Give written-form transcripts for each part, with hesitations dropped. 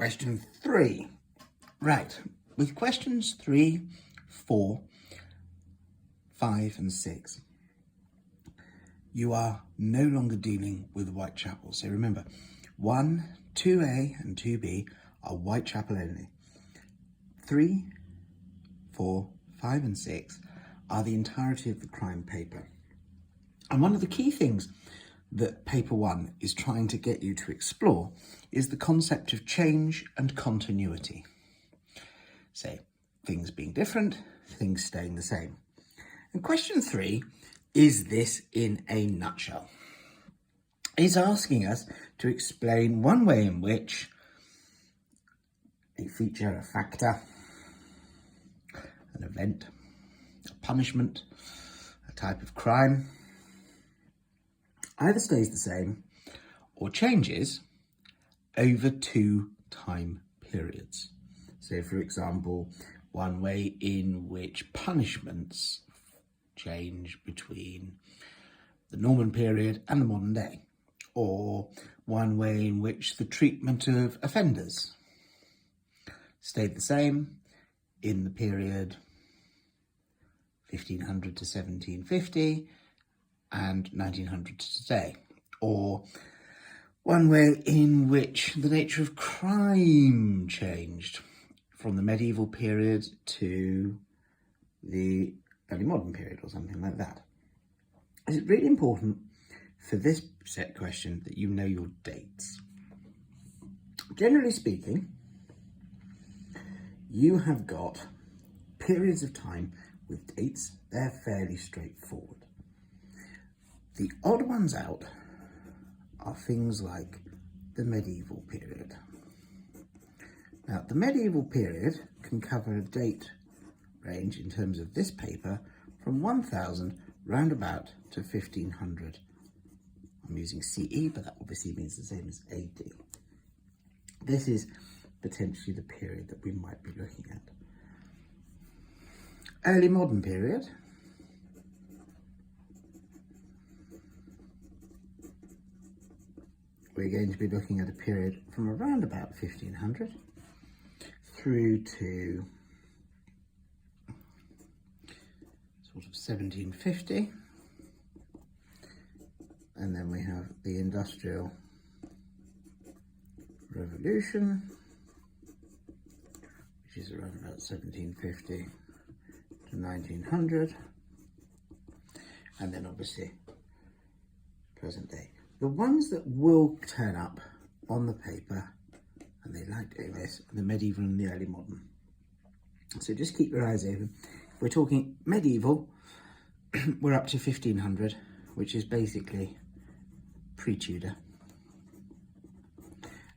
Question 3. Right, with questions 3, 4, 5 and 6, you are no longer dealing with Whitechapel. So remember, 1, 2A and 2B are Whitechapel only. 3, 4, 5 and 6 are the entirety of the crime paper. And one of the key things that paper 1 is trying to get you to explore is the concept of change and continuity. So things being different, things staying the same. And question 3 is this in a nutshell. It's asking us to explain one way in which a feature, a factor, an event, a punishment, a type of crime either stays the same or changes over 2 time periods. So for example, one way in which punishments change between the Norman period and the modern day, or one way in which the treatment of offenders stayed the same in the period 1500 to 1750 and 1900 to today, or one way in which the nature of crime changed from the medieval period to the early modern period or something like that. It's really important for this set question that you know your dates. Generally speaking, you have got periods of time with dates. They're fairly straightforward. The odd ones out are things like the medieval period. Now, the medieval period can cover a date range in terms of this paper from 1000 round about to 1500. I'm using CE, but that obviously means the same as AD. This is potentially the period that we might be looking at. Early modern period. We're going to be looking at a period from around about 1500 through to sort of 1750. And then we have the Industrial Revolution, which is around about 1750 to 1900. And then obviously present day. The ones that will turn up on the paper, and they like doing this, are the medieval and the early modern. So just keep your eyes open. If we're talking medieval, we're up to 1500, which is basically pre-Tudor.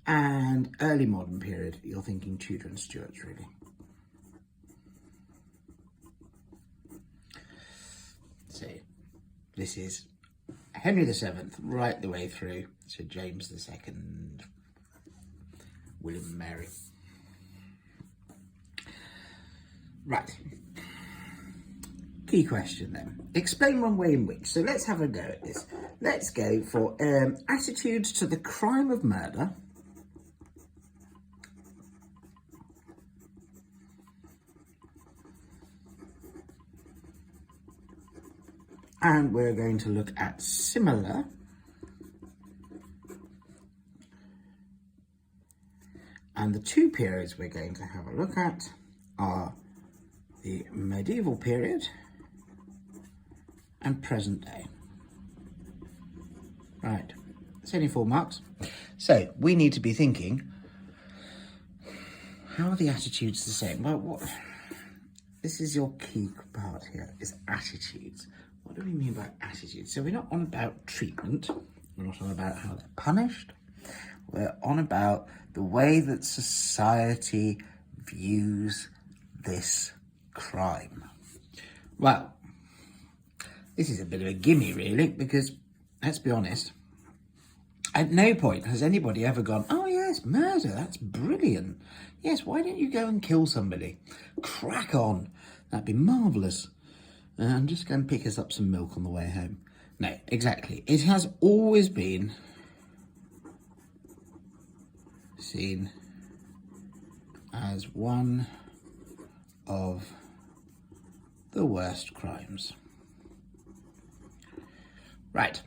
And early modern period, you're thinking Tudor and Stuarts, really. So this is Henry VII right the way through to James II, William and Mary. Right. Key question then. Explain one way in which. So let's have a go at this. Let's go for attitudes to the crime of murder. And we're going to look at similar and the 2 periods we're going to have a look at are the medieval period and present day. Right, it's only 4 marks. So we need to be thinking, how are the attitudes the same? Well, this is your key part here, is attitudes. What do we mean by attitudes? So we're not on about treatment, we're not on about how they're punished, we're on about the way that society views this crime. Well, this is a bit of a gimme really, because let's be honest, at no point has anybody ever gone, oh yes, murder, that's brilliant. Yes, why don't you go and kill somebody? Crack on, that'd be marvellous. I'm just going to pick us up some milk on the way home. No, exactly. It has always been seen as one of the worst crimes. Right.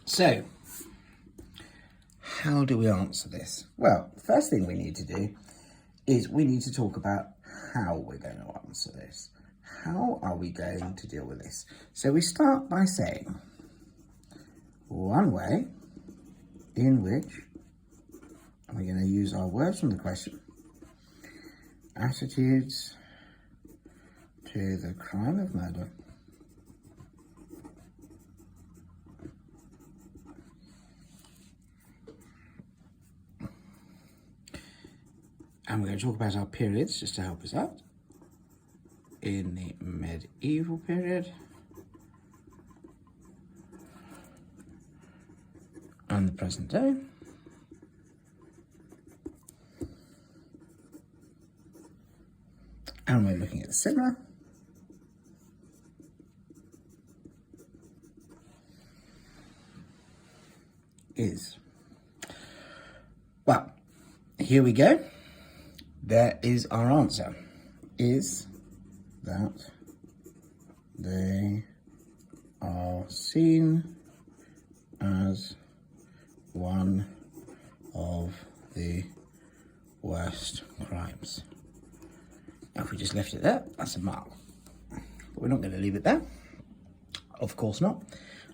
So, how do we answer this? Well, the first thing we need to do is we need to talk about how we're going to answer this. How are we going to deal with this? So we start by saying one way in which we're going to use our words from the question. Attitudes to the crime of murder and we're going to talk about our periods just to help us out. In the medieval period and the present day. And we're looking at the similar. Well, here we go. There is our answer. Is that they are seen as one of the worst crimes. Now, if we just left it there, that's a mark. But we're not going to leave it there. Of course not.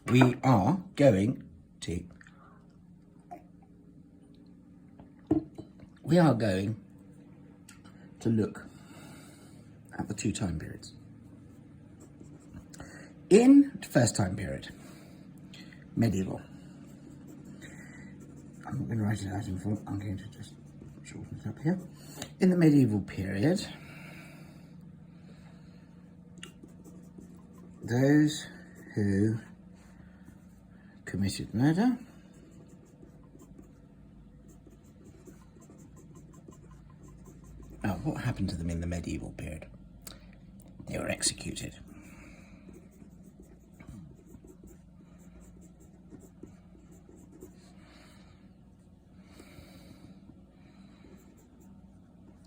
We are going to look at the two time periods. In the first time period, medieval. I'm not going to write it out in full, I'm going to just shorten it up here. In the medieval period, those who committed murder what happened to them in the medieval period? They were executed.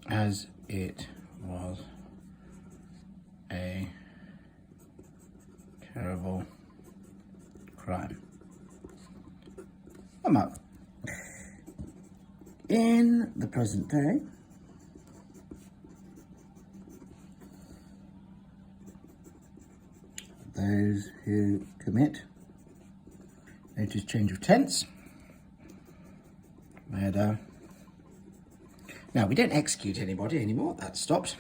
As it was a terrible crime. A mark. In the present day, those who commit, notice change of tense, murder. Now, we don't execute anybody anymore, that stopped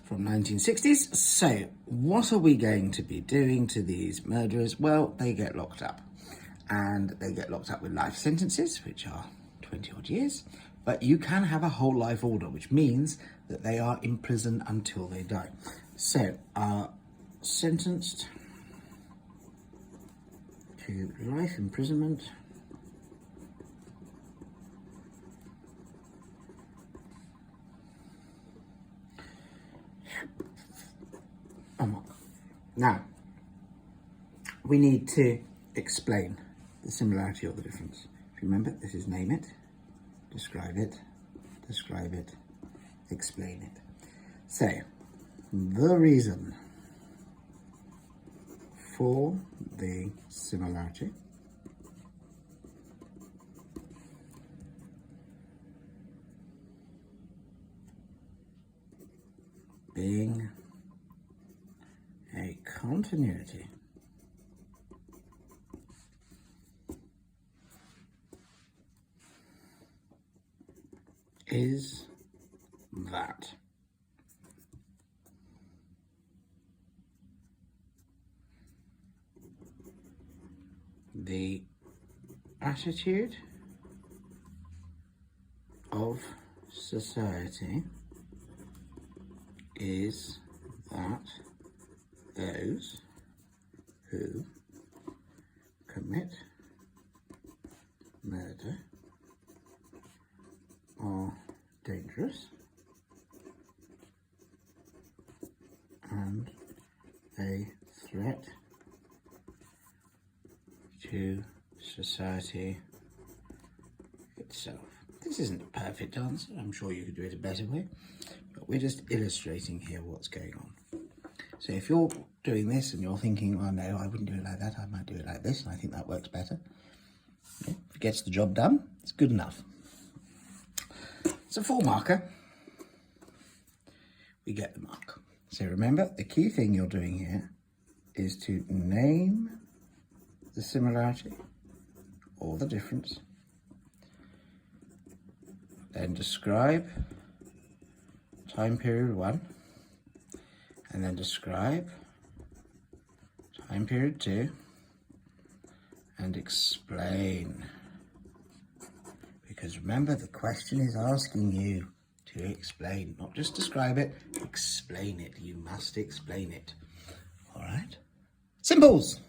from 1960s. So, what are we going to be doing to these murderers? Well, they get locked up. And they get locked up with life sentences, which are 20 odd years. But you can have a whole life order, which means that they are in prison until they die. So, sentenced to life imprisonment now we need to explain the similarity or the difference. If you remember, this is name it, describe it, explain it. So the reason for the similarity being a continuity is that the attitude of society is that those who commit murder are dangerous and a threat to society itself. This isn't a perfect answer. I'm sure you could do it a better way. But we're just illustrating here what's going on. So if you're doing this and you're thinking, oh no, I wouldn't do it like that, I might do it like this, and I think that works better. Yeah, if it gets the job done, it's good enough. It's a 4 marker. We get the mark. So remember, the key thing you're doing here is to name the similarity or the difference, then describe time period 1, and then describe time period 2, and explain. Because remember, the question is asking you to explain, not just describe it, explain it. You must explain it. All right? Symbols.